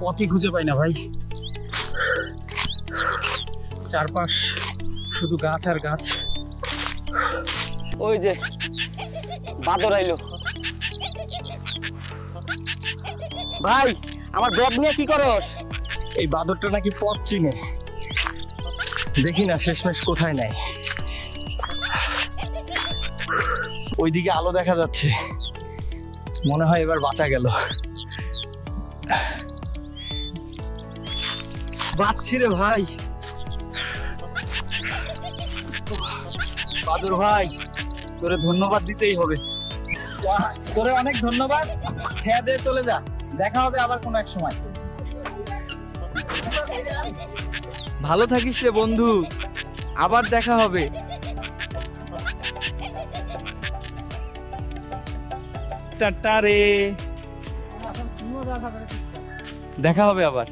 পথই খুঁজে পাই না ভাই। চারপাশ শুধু গাছ আর গাছ। ওই যে বাদর আইলো। ভাই আমার ব্যাগ নিয়ে কি করস? এই বাদরটা নাকি পথ চিনে, দেখি না শেষমেশ কোথায় নেয়। ওইদিকে আলো দেখা যাচ্ছে, মনে হয় এবার বাঁচা গেল। বাঁচছি রে ভাই। বাদর ভাই, তোরে ধন্যবাদ দিতেই হবে। তোরে অনেক ধন্যবাদ। খেয়া দিয়ে চলে যা, দেখা হবে আবার কোনো এক সময়। ভালো থাকিস রে বন্ধু, আবার দেখা হবে। টাটা রে, দেখা হবে আবার।